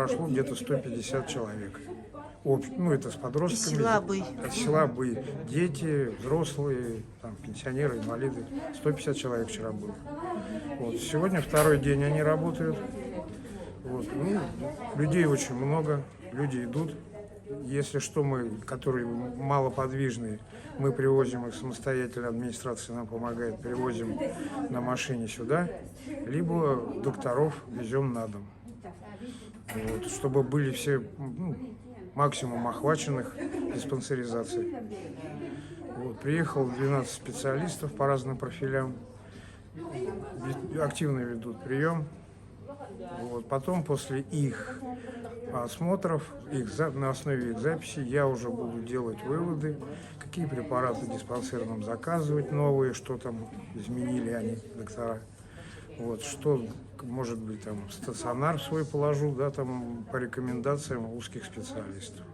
Прошло где-то 150 человек. Ну, это с подростками. Из села Бы. От села Бы. Дети, взрослые, там, пенсионеры, инвалиды. 150 человек вчера было. Вот. Сегодня второй день они работают. Вот. Ну, людей очень много, люди идут. Если что, мы, которые малоподвижные, мы привозим их самостоятельно, администрация нам помогает, привозим на машине сюда, либо докторов везем на дом. Вот, чтобы были все максимум охваченных диспансеризацией. Вот, приехало 12 специалистов по разным профилям, активно ведут прием. Вот, потом после их осмотров, на основе их записи я уже буду делать выводы, какие препараты диспансерным заказывать новые, что там изменили они, доктора. Вот, что, может быть, там стационар свой положу, да, там по рекомендациям узких специалистов.